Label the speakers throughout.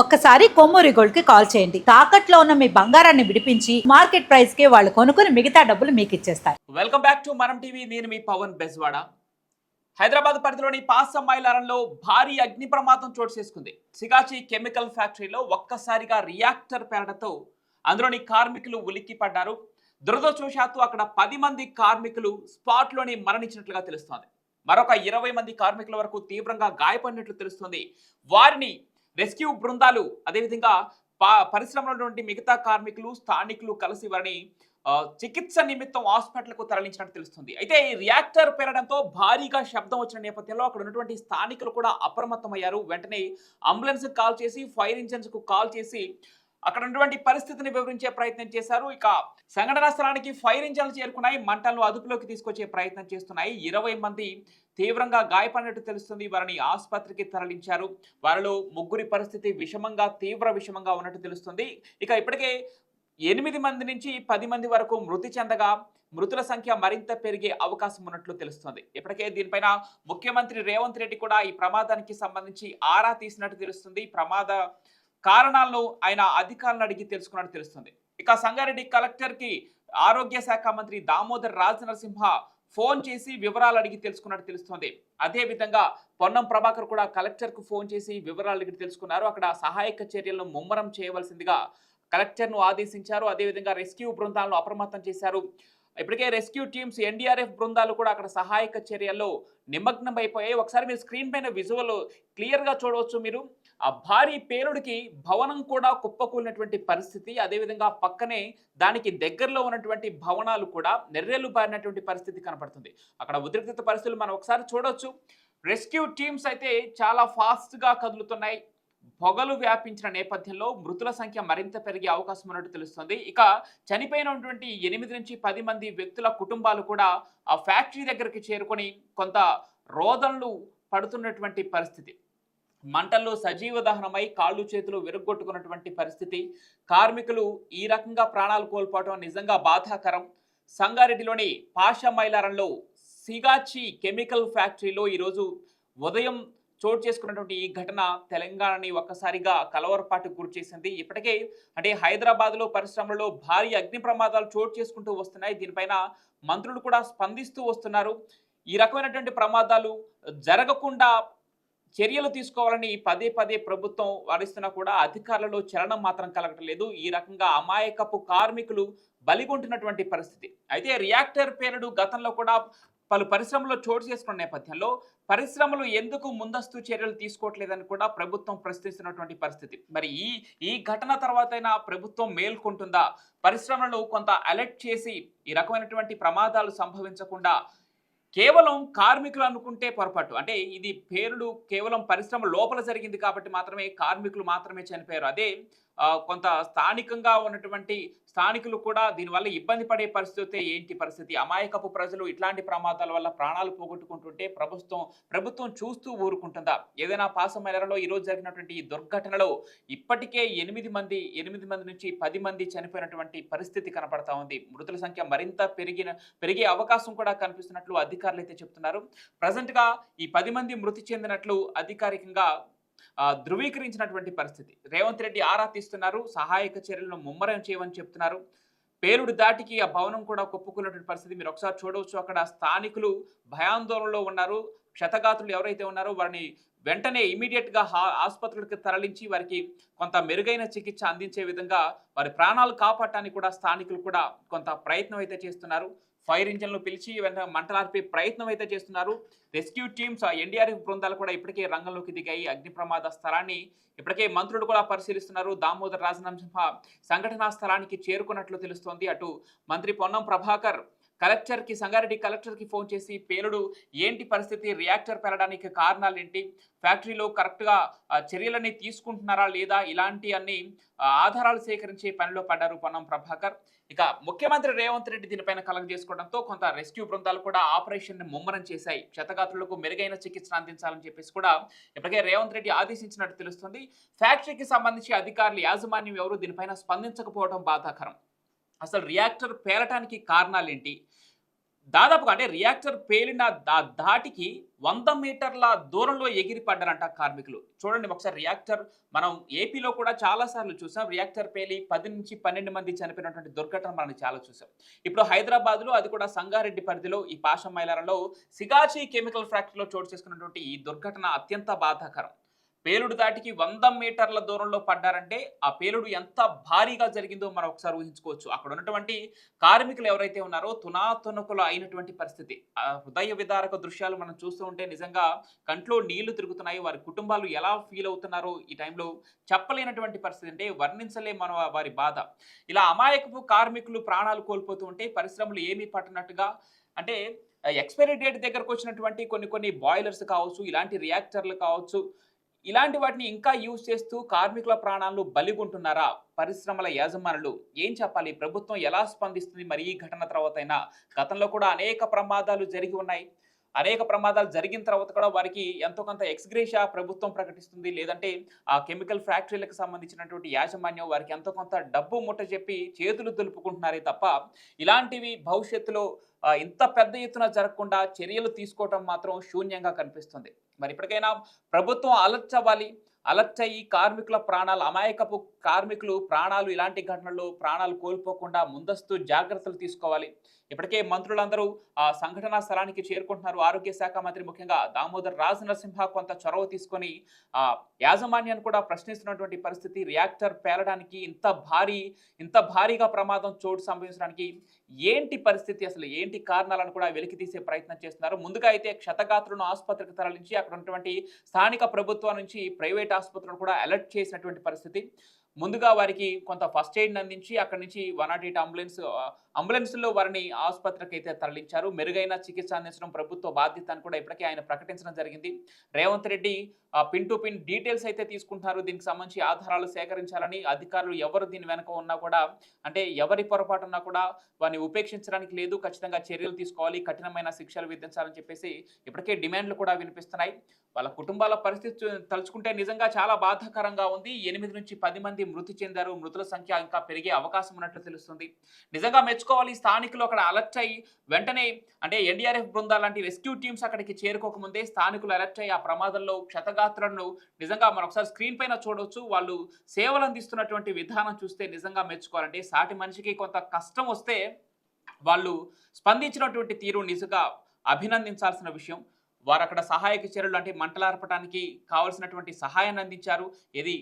Speaker 1: ఒక్కసారి కొమ్మూరి గోల్డ్ కి కాల్ చేయండి. తాకట్లో ఉన్న మీ బంగారాన్ని విడిపించి మార్కెట్ ప్రైస్ కి వాళ్ళు కొనుక్కుని మిగతా డబ్బులు మీకు ఇచ్చేస్తారు.
Speaker 2: వెల్కమ్ బ్యాక్ టు మనం టీవీ. నేను మీ పవన్ బెజ్వాడ. హైదరాబాద్ పరిధిలోని పాసమ్మైలారంలో భారీ అగ్ని ప్రమాదం చోటు చేసుకుంది. సిగాచి కెమికల్ ఫ్యాక్టరీలో ఒక్కసారిగా రియాక్టర్ పేలడంతో అందులోని కార్మికులు ఉలిక్కి పడ్డారు. దురదృష్టవశాత్తు అక్కడ 10 మంది కార్మికులు స్పాట్లోనే మరణించినట్లుగా తెలుస్తోంది. మరొక 20 మంది కార్మికుల వరకు తీవ్రంగా గాయపడినట్లు తెలుస్తోంది. వారిని రెస్క్యూ బృందాలు అదేవిధంగా పరిశ్రమలో మిగతా కార్మికులు స్థానికులు కలిసి వారిని చికిత్స నిమిత్తం హాస్పిటల్కు తరలించినట్టు తెలుస్తుంది. అయితే ఈ రియాక్టర్ పేలడంతో భారీగా శబ్దం వచ్చిన నేపథ్యంలో అక్కడ ఉన్నటువంటి స్థానికులు కూడా అప్రమత్తమయ్యారు. వెంటనే అంబులెన్స్ కాల్ చేసి ఫైర్ ఇంజన్స్ కు కాల్ చేసి అక్కడ ఉన్నటువంటి పరిస్థితిని వివరించే ప్రయత్నం చేశారు. ఇక సంఘటనా స్థలానికి ఫైర్ ఇంజన్లు చేరుకున్నాయి. మంటలను అదుపులోకి తీసుకొచ్చే ప్రయత్నం చేస్తున్నాయి. 20 మంది తీవ్రంగా గాయపడినట్టు తెలుస్తుంది. వారిని ఆసుపత్రికి తరలించారు. వారిలో ముగ్గురి పరిస్థితి తీవ్ర విషమంగా ఉన్నట్టు తెలుస్తుంది. ఇక ఇప్పటికే 8 మంది నుంచి 10 మంది వరకు మృతి చెందగా మృతుల సంఖ్య మరింత పెరిగే అవకాశం ఉన్నట్లు తెలుస్తోంది. ఇప్పటికే దీనిపైన ముఖ్యమంత్రి రేవంత్ రెడ్డి కూడా ఈ ప్రమాదానికి సంబంధించి ఆరా తీసినట్టు తెలుస్తుంది. ప్రమాద కారణాలను ఆయన అధికారులను అడిగి తెలుసుకున్నట్టు తెలుస్తుంది. ఇక సంగారెడ్డి కలెక్టర్ కి ఆరోగ్య శాఖ మంత్రి దామోదర్ రాజనరసింహ ఫోన్ చేసి వివరాలు అడిగి తెలుసుకున్నట్టు తెలుస్తోంది. అదే విధంగా పొన్నం ప్రభాకర్ కూడా కలెక్టర్ కు ఫోన్ చేసి వివరాలు అడిగి తెలుసుకున్నారు. అక్కడ సహాయక చర్యలను ముమ్మరం చేయవలసిందిగా కలెక్టర్ ను ఆదేశించారు. అదేవిధంగా రెస్క్యూ బృందాలను అప్రమత్తం చేశారు. ఇప్పటికే రెస్క్యూ టీమ్స్ ఎన్డీఆర్ఎఫ్ బృందాలు కూడా అక్కడ సహాయక చర్యల్లో నిమగ్నం అయిపోయాయి. ఒకసారి మీరు స్క్రీన్ పైన విజువల్ క్లియర్ గా చూడవచ్చు. మీరు ఆ భారీ పేలుడికి భవనం కూడా కుప్పకూలినటువంటి పరిస్థితి, అదేవిధంగా పక్కనే దానికి దగ్గరలో ఉన్నటువంటి భవనాలు కూడా నెర్రెలు బారినటువంటి పరిస్థితి కనపడుతుంది. అక్కడ ఉద్రిక్తత పరిస్థితులు మనం ఒకసారి చూడొచ్చు. రెస్క్యూ టీమ్స్ అయితే చాలా ఫాస్ట్ గా కదులుతున్నాయి. పొగలు వ్యాపించిన నేపథ్యంలో మృతుల సంఖ్య మరింత పెరిగే అవకాశం ఉన్నట్టు తెలుస్తుంది. ఇక చనిపోయినటువంటి 8 నుంచి 10 మంది వ్యక్తుల కుటుంబాలు కూడా ఆ ఫ్యాక్టరీ దగ్గరికి చేరుకొని కొంత రోదనలు పడుతున్నటువంటి పరిస్థితి. మంటల్లో సజీవ దహనమై కాళ్ళు చేతులు విరగ్గొట్టుకున్నటువంటి పరిస్థితి. కార్మికులు ఈ రకంగా ప్రాణాలు కోల్పోవడం నిజంగా బాధాకరం. సంగారెడ్డిలోని పాషమైలారంలో సిగాచి కెమికల్ ఫ్యాక్టరీలో ఈరోజు ఉదయం చోటు చేసుకున్నటువంటి ఈ ఘటన తెలంగాణని ఒక్కసారిగా కలవరపాటుకు గురి చేసింది. ఇప్పటికే అంటే హైదరాబాద్లో పరిశ్రమలలో భారీ అగ్ని ప్రమాదాలు చోటు చేసుకుంటూ వస్తున్నాయి. దీనిపైన మంత్రులు కూడా స్పందిస్తూ వస్తున్నారు. ఈ రకమైనటువంటి ప్రమాదాలు జరగకుండా చర్యలు తీసుకోవాలని పదే పదే ప్రభుత్వం వారిస్తున్నా కూడా అధికారులలో చలనం మాత్రం కలగటం లేదు. ఈ రకంగా అమాయకపు కార్మికులు బలిగొంటున్నటువంటి పరిస్థితి. అయితే రియాక్టర్ పేలుడు గతంలో కూడా పలు పరిశ్రమలో చోటు చేసుకున్న నేపథ్యంలో పరిశ్రమలు ఎందుకు ముందస్తు చర్యలు తీసుకోవట్లేదని కూడా ప్రభుత్వం ప్రశ్నిస్తున్నటువంటి పరిస్థితి. మరి ఈ ఘటన తర్వాతైనా ప్రభుత్వం మేల్కొంటుందా? పరిశ్రమలను కొంత అలర్ట్ చేసి ఈ రకమైనటువంటి ప్రమాదాలు సంభవించకుండా కేవలం కార్మికులు అనుకుంటే పొరపాటు. అంటే ఇది పేలుడు కేవలం పరిశ్రమ లోపల జరిగింది కాబట్టి మాత్రమే కార్మికులు మాత్రమే చనిపోయారు. అదే కొంత స్థానికంగా ఉన్నటువంటి స్థానికులు కూడా దీనివల్ల ఇబ్బంది పడే పరిస్థితి ఏంటి పరిస్థితి? అమాయకపు ప్రజలు ఇట్లాంటి ప్రమాదాల వల్ల ప్రాణాలు పోగొట్టుకుంటుంటే ప్రభుత్వం చూస్తూ ఊరుకుంటుందా? ఏదైనా పాసమైలారంలో ఈరోజు జరిగినటువంటి ఈ దుర్ఘటనలో ఇప్పటికే 8 మంది నుంచి 10 మంది చనిపోయినటువంటి పరిస్థితి కనపడతా ఉంది. మృతుల సంఖ్య మరింత పెరిగే అవకాశం కూడా కనిపిస్తున్నట్లు అధికారులు అయితే చెప్తున్నారు. ప్రజెంట్ గా ఈ 10 మంది మృతి చెందినట్లు అధికారికంగా ధృవీకరించినటువంటి పరిస్థితి. రేవంత్ రెడ్డి ఆరా తీస్తున్నారు. సహాయక చర్యలను ముమ్మరం చేయమని చెప్తున్నారు. పేలుడు దాటికి ఆ భవనం కూడా కుప్పకూలినటువంటి పరిస్థితి మీరు ఒకసారి చూడవచ్చు. అక్కడ స్థానికులు భయాందోళనలో ఉన్నారు. క్షతగాత్రులు ఎవరైతే ఉన్నారో వారిని వెంటనే ఇమీడియట్ గా ఆసుపత్రులకు తరలించి వారికి కొంత మెరుగైన చికిత్స అందించే విధంగా వారి ప్రాణాలు కాపాడటానికి కూడా స్థానికులు కూడా కొంత ప్రయత్నం అయితే చేస్తున్నారు. ఫైర్ ఇంజన్లు పిలిచి వెంటనే మంటలార్పే ప్రయత్నం అయితే చేస్తున్నారు. రెస్క్యూ టీమ్స్ ఎన్డీఆర్ఎఫ్ బృందాలు కూడా ఇప్పటికే రంగంలోకి దిగాయి. అగ్ని ప్రమాద స్థలాన్ని ఇప్పటికే మంత్రులు కూడా పరిశీలిస్తున్నారు. దామోదర్ రాజనరసింహ సంఘటనా స్థలానికి చేరుకున్నట్లు తెలుస్తోంది. అటు మంత్రి పొన్నం ప్రభాకర్ సంగారెడ్డి కలెక్టర్ కి ఫోన్ చేసి పేలుడు ఏంటి పరిస్థితి, రియాక్టర్ పెరగడానికి కారణాలు ఏంటి, ఫ్యాక్టరీలో కరెక్ట్ గా చర్యలని తీసుకుంటున్నారా లేదా, ఇలాంటి అన్ని ఆధారాలు సేకరించే పనిలో పడ్డారు పొన్నం ప్రభాకర్. ఇక ముఖ్యమంత్రి రేవంత్ రెడ్డి దీనిపైన కలెక్ట్ చేసుకోవడంతో కొంత రెస్క్యూ బృందాలు కూడా ఆపరేషన్ ని ముమ్మరం చేశాయి. క్షతగాత్రులకు మెరుగైన చికిత్సను అందించాలని చెప్పేసి కూడా ఇప్పటికే రేవంత్ రెడ్డి ఆదేశించినట్టు తెలుస్తుంది. ఫ్యాక్టరీకి సంబంధించి అధికారులు యాజమాన్యం ఎవరు దీనిపైన స్పందించకపోవడం బాధాకరం. అసలు రియాక్టర్ పేలటానికి కారణాలు ఏంటి, దాదాపుగా అంటే రియాక్టర్ పేలిన ధాటికి 100 మీటర్ల దూరంలో ఎగిరి పడ్డారంట కార్మికులు. చూడండి ఒకసారి రియాక్టర్ మనం ఏపీలో కూడా చాలా సార్లు చూసాం. రియాక్టర్ పేలి 10-12 మంది చనిపోయినటువంటి దుర్ఘటన మనం చాలా చూసాం. ఇప్పుడు హైదరాబాద్‌లో అది కూడా సంగారెడ్డి పరిధిలో ఈ పాషం మైలారంలో సిగాచి కెమికల్ ఫ్యాక్టరీలో చోటు చేసుకున్నటువంటి ఈ దుర్ఘటన అత్యంత బాధాకరం. పేలుడు దాటికి 100 మీటర్ల దూరంలో పడ్డారంటే ఆ పేలుడు ఎంత భారీగా జరిగిందో మనం ఒకసారి ఊహించుకోవచ్చు. అక్కడ ఉన్నటువంటి కార్మికులు ఎవరైతే ఉన్నారో తునాతునకులు అయినటువంటి పరిస్థితి. హృదయ విదారక దృశ్యాలు మనం చూస్తూ ఉంటే నిజంగా కంట్లో నీళ్లు తిరుగుతున్నాయి. వారి కుటుంబాలు ఎలా ఫీల్ అవుతున్నారో ఈ టైంలో చెప్పలేనటువంటి పరిస్థితి. అంటే వర్ణించలేం మనం వారి బాధ. ఇలా అమాయకపు కార్మికులు ప్రాణాలు కోల్పోతూ ఉంటే పరిశ్రమలు ఏమీ పట్టనట్టుగా అంటే ఎక్స్‌పైరీ డేట్ దగ్గరకు వచ్చినటువంటి కొన్ని బాయిలర్స్ కావచ్చు, ఇలాంటి రియాక్టర్లు కావచ్చు, ఇలాంటి వాటిని ఇంకా యూజ్ చేస్తూ కార్మికుల ప్రాణాలను బలిగొంటున్నారా పరిశ్రమల యాజమానులు? ఏం చెప్పాలి? ప్రభుత్వం ఎలా స్పందిస్తుంది మరి ఈ ఘటన తర్వాతైనా? గతంలో కూడా అనేక ప్రమాదాలు జరిగి ఉన్నాయి. అనేక ప్రమాదాలు జరిగిన తర్వాత కూడా వారికి ఎంతో కొంత ఎక్స్‌గ్రేషియా ప్రభుత్వం ప్రకటిస్తుంది. లేదంటే ఆ కెమికల్ ఫ్యాక్టరీలకు సంబంధించినటువంటి యాజమాన్యం వారికి ఎంతో కొంత డబ్బు ముట్టజెప్పి చేతులు దులుపుకుంటున్నారే తప్ప ఇలాంటివి భవిష్యత్తులో ఇంత పెద్ద ఎత్తున జరగకుండా చర్యలు తీసుకోవటం మాత్రం శూన్యంగా కనిపిస్తుంది. మరి ఇప్పటికైనా ప్రభుత్వం అలర్ట్ అవ్వాలి. అలర్ట్ అయ్యి కార్మికుల ప్రాణాలు, అమాయకపు కార్మికులు ప్రాణాలు ఇలాంటి ఘటనల్లో ప్రాణాలు కోల్పోకుండా ముందస్తు జాగ్రత్తలు తీసుకోవాలి. ఇప్పటికే మంత్రులందరూ ఆ సంఘటనా స్థలానికి చేరుకుంటున్నారు. ఆరోగ్య శాఖ మంత్రి ముఖ్యంగా దామోదర్ రాజనరసింహ కొంత చొరవ తీసుకొని ఆ యాజమాన్యాన్ని కూడా ప్రశ్నిస్తున్నటువంటి పరిస్థితి. రియాక్టర్ పేలడానికి ఇంత భారీగా ప్రమాదం చోటు సంభవించడానికి ఏంటి పరిస్థితి, అసలు ఏంటి కారణాలను కూడా వెలికి తీసే ప్రయత్నం చేస్తున్నారు. ముందుగా అయితే క్షతగాత్రులను ఆసుపత్రికి తరలించి అక్కడ ఉన్నటువంటి స్థానిక ప్రభుత్వం నుంచి ప్రైవేట్ ఆసుపత్రులను కూడా అలర్ట్ చేసినటువంటి పరిస్థితి. ముందుగా వారికి కొంత ఫస్ట్ ఎయిడ్‌ని అందించి అక్కడి నుంచి 108 అంబులెన్స్‌లో వారిని ఆసుపత్రికి అయితే తరలించారు. మెరుగైన చికిత్స అందించడం ప్రభుత్వ బాధ్యత అని కూడా ఇప్పటికే ఆయన ప్రకటించడం జరిగింది. Revanth Reddy pin to pin details అయితే తీసుకుంటున్నారు. దీనికి సంబంధించి ఆధారాలు సేకరించాలని, అధికారులు ఎవరు దీని వెనక ఉన్నా కూడా అంటే ఎవరి పొరపాటు ఉన్నా కూడా వారిని ఉపేక్షించడానికి లేదు. ఖచ్చితంగా చర్యలు తీసుకోవాలి, కఠినమైన శిక్షలు విధించాలని చెప్పేసి ఇప్పటికే డిమాండ్లు కూడా వినిపిస్తున్నాయి. వాళ్ళ కుటుంబాల పరిస్థితి తలుచుకుంటే నిజంగా చాలా బాధాకరంగా ఉంది. 8-10 మంది మృతి చెందారు. మృతుల సంఖ్య ఇంకా పెరిగే అవకాశం ఉన్నట్లు తెలుస్తుంది. నిజంగా మెచ్చుకోవాలి. స్థానికులు అక్కడ అలర్ట్ అయ్యి వెంటనే అంటే ఎన్డీఆర్ఎఫ్ బృందాలు లాంటి రెస్క్యూ టీమ్స్ అక్కడికి చేరుకోకముందే స్థానికులు అలర్ట్ అయ్యి ఆ ప్రమాదంలో క్షతగాత్రులను నిజంగా మనం ఒకసారి స్క్రీన్ పైన చూడవచ్చు. వాళ్ళు సేవలు అందిస్తున్నటువంటి విధానం చూస్తే నిజంగా మెచ్చుకోవాలంటే సాటి మనిషికి కొంత కష్టం వస్తే వాళ్ళు స్పందించినటువంటి తీరు నిజంగా అభినందించాల్సిన విషయం. వారు అక్కడ సహాయక చర్యలు అంటే మంటలార్పడానికి కావాల్సినటువంటి సహాయాన్ని అందించారు. ఇది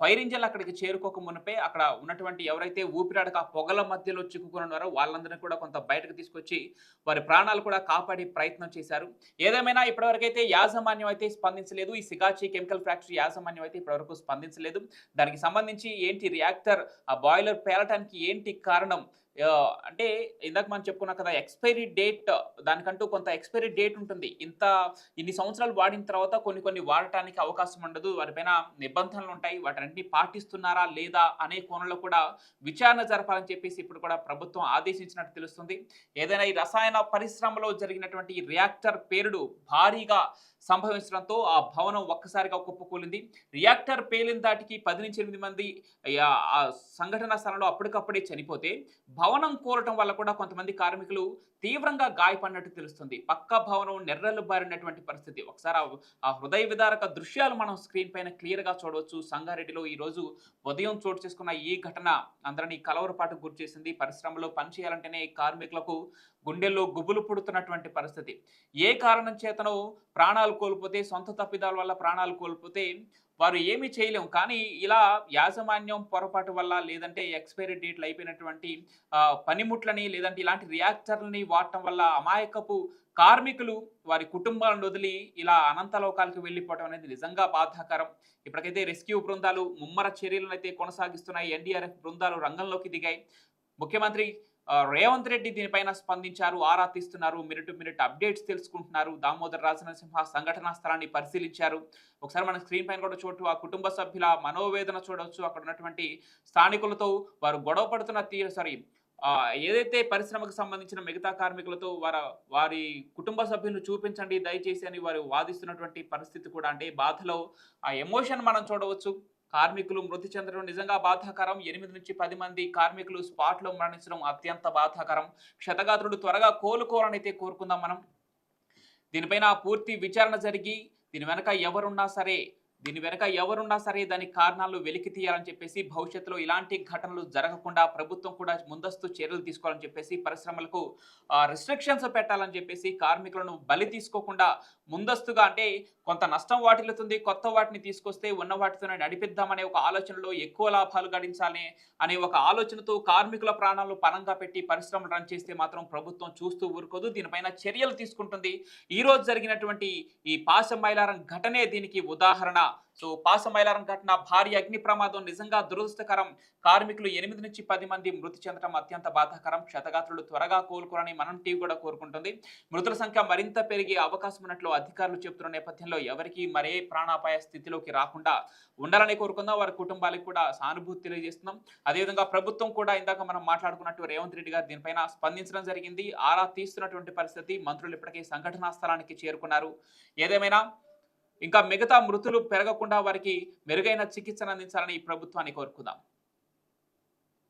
Speaker 2: ఫైర్ ఇంజిన్లు అక్కడికి చేరుకోక మునిపే అక్కడ ఉన్నటువంటి ఎవరైతే ఊపిరాడక పొగల మధ్యలో చిక్కుకుని ఉన్నారో వాళ్ళందరినీ కూడా కొంత బయటకు తీసుకొచ్చి వారి ప్రాణాలు కూడా కాపాడే ప్రయత్నం చేశారు. ఏదేమైనా ఇప్పటివరకైతే యాజమాన్యం అయితే స్పందించలేదు. ఈ సిగాచి కెమికల్ ఫ్యాక్టరీ యాజమాన్యం అయితే ఇప్పటివరకు స్పందించలేదు. దానికి సంబంధించి ఏంటి రియాక్టర్ ఆ బాయిలర్ పేలటానికి ఏంటి కారణం? అంటే ఇందాక మనం చెప్పుకున్నాం కదా, ఎక్స్‌పైరీ డేట్ దానికంటూ కొంత ఎక్స్‌పైరీ డేట్ ఉంటుంది. ఇన్ని సంవత్సరాలు వాడిన తర్వాత కొన్ని వాడటానికి అవకాశం ఉండదు. వాటిపైన నిబంధనలు ఉంటాయి. వాటన్నిటిని పాటిస్తున్నారా లేదా అనే కోణంలో కూడా విచారణ జరపాలని చెప్పేసి ఇప్పుడు కూడా ప్రభుత్వం ఆదేశించినట్టు తెలుస్తుంది. ఏదైనా ఈ రసాయన పరిశ్రమలో జరిగినటువంటి రియాక్టర్ పేలుడు భారీగా సంభవించడంతో ఆ భవనం ఒక్కసారిగా కుప్పకూలింది. రియాక్టర్ పేలిన దాటికి 10-8 మంది ఆ సంఘటనా స్థలంలో అప్పటికప్పుడే చనిపోతే భవనం కూలటం వల్ల కూడా కొంతమంది కార్మికులు తీవ్రంగా గాయపడినట్టు తెలుస్తుంది. పక్క భవనం నెర్రలు బారినటువంటి పరిస్థితి. ఒకసారి ఆ హృదయ విదారక దృశ్యాలు మనం స్క్రీన్ పైన క్లియర్‌గా చూడవచ్చు. సంగారెడ్డిలో ఈ రోజు ఉదయం చోటు చేసుకున్న ఈ ఘటన అందరినీ కలవరపాటుకు గురిచేసింది. పరిశ్రమలో పనిచేయాలంటేనే కార్మికులకు గుండెల్లో గుబులు పుడుతున్నటువంటి పరిస్థితి. ఏ కారణం చేతనో ప్రాణాలు కోల్పోతే, సొంత తప్పిదాల వల్ల ప్రాణాలు కోల్పోతే వారు ఏమీ చేయలేం. కానీ ఇలా యాజమాన్యం పొరపాటు వల్ల లేదంటే ఎక్స్‌పైరీ డేట్లు అయిపోయినటువంటి పనిముట్లని లేదంటే ఇలాంటి రియాక్టర్లని వాడటం వల్ల అమాయకపు కార్మికులు వారి కుటుంబాలను వదిలి ఇలా అనంతలోకాలకు వెళ్ళిపోవడం అనేది నిజంగా బాధాకరం. ఇప్పటికైతే రెస్క్యూ బృందాలు ముమ్మర చర్యలను అయితే కొనసాగిస్తున్నాయి. ఎన్డీఆర్ఎఫ్ బృందాలు రంగంలోకి దిగాయి. ముఖ్యమంత్రి రేవంత్ రెడ్డి దీనిపైన స్పందించారు, ఆరా తీస్తున్నారు, మినిట్ టు మినిట్ అప్డేట్స్ తెలుసుకుంటున్నారు. దామోదర్ రాజనరసింహ సంఘటనా స్థలాన్ని పరిశీలించారు. ఒకసారి మన స్క్రీన్ పైన కూడా చూడవచ్చు. ఆ కుటుంబ సభ్యుల మనోవేదన చూడవచ్చు. అక్కడ ఉన్నటువంటి స్థానికులతో వారు గొడవ పడుతున్న ఏదైతే పరిశ్రమకు సంబంధించిన మిగతా కార్మికులతో వారి కుటుంబ సభ్యులను చూపించండి దయచేసి అని వారు వాదిస్తున్నటువంటి పరిస్థితి కూడా అంటే బాధలో ఆ ఎమోషన్ మనం చూడవచ్చు. కార్మికులు మృతి చెందడం నిజంగా బాధాకరం. 8 నుంచి 10 మంది కార్మికులు స్పాట్లో మరణించడం అత్యంత బాధాకరం. క్షతగాత్రుడు త్వరగా కోలుకోవాలనైతే కోరుకుందాం మనం. దీనిపైన పూర్తి విచారణ జరిగి దీని వెనక ఎవరున్నా సరే దానికి కారణాలు వెలికి తీయాలని చెప్పేసి భవిష్యత్తులో ఇలాంటి ఘటనలు జరగకుండా ప్రభుత్వం కూడా ముందస్తు చర్యలు తీసుకోవాలని చెప్పేసి పరిశ్రమలకు రిస్ట్రిక్షన్స్ పెట్టాలని చెప్పేసి కార్మికులను బలి తీసుకోకుండా ముందస్తుగా అంటే కొంత నష్టం వాటిల్లుతుంది, కొత్త వాటిని తీసుకొస్తే ఉన్న వాటితోనే నడిపిద్దామనే ఒక ఆలోచనలో ఎక్కువ లాభాలు గడించాలి అనే ఒక ఆలోచనతో కార్మికుల ప్రాణాలు పణంగా పెట్టి పరిశ్రమలు రన్ చేస్తే మాత్రం ప్రభుత్వం చూస్తూ ఊరుకోదు. దీనిపైన చర్యలు తీసుకుంటుంది. ఈ రోజు జరిగినటువంటి ఈ పాశం మైలారం ఘటనే దీనికి ఉదాహరణ. సో పాశం మైలారం ఘటన భారీ అగ్ని ప్రమాదం నిజంగా దురదృష్టకరం. కార్మికులు 8 నుంచి 10 మంది మృతి చెందడం అత్యంత బాధాకరం. క్షతగాత్రులు త్వరగా కోలుకోవాలని మనం టీవీ కూడా కోరుకుంటుంది. మృతుల సంఖ్య మరింత పెరిగే అవకాశం ఉన్నట్లు అధికారులు చెబుతున్న నేపథ్యంలో ఎవరికి మరే ప్రాణాపాయ స్థితిలోకి రాకుండా ఉండాలని కోరుకుందాం. వారి కుటుంబాలకు కూడా సానుభూతి తెలియజేస్తున్నాం. అదేవిధంగా ప్రభుత్వం కూడా ఇందాక మనం మాట్లాడుకున్నట్టు రేవంత్ రెడ్డి గారు దీనిపైన స్పందించడం జరిగింది. ఆరా తీస్తున్నటువంటి పరిస్థితి. మంత్రులు ఇప్పటికే సంఘటనా స్థలానికి చేరుకున్నారు. ఏదేమైనా ఇంకా మిగతా మృతులు పెరగకుండా వారికి మెరుగైన చికిత్సను అందించాలని ఈ ప్రభుత్వాన్ని కోరుకుందాం.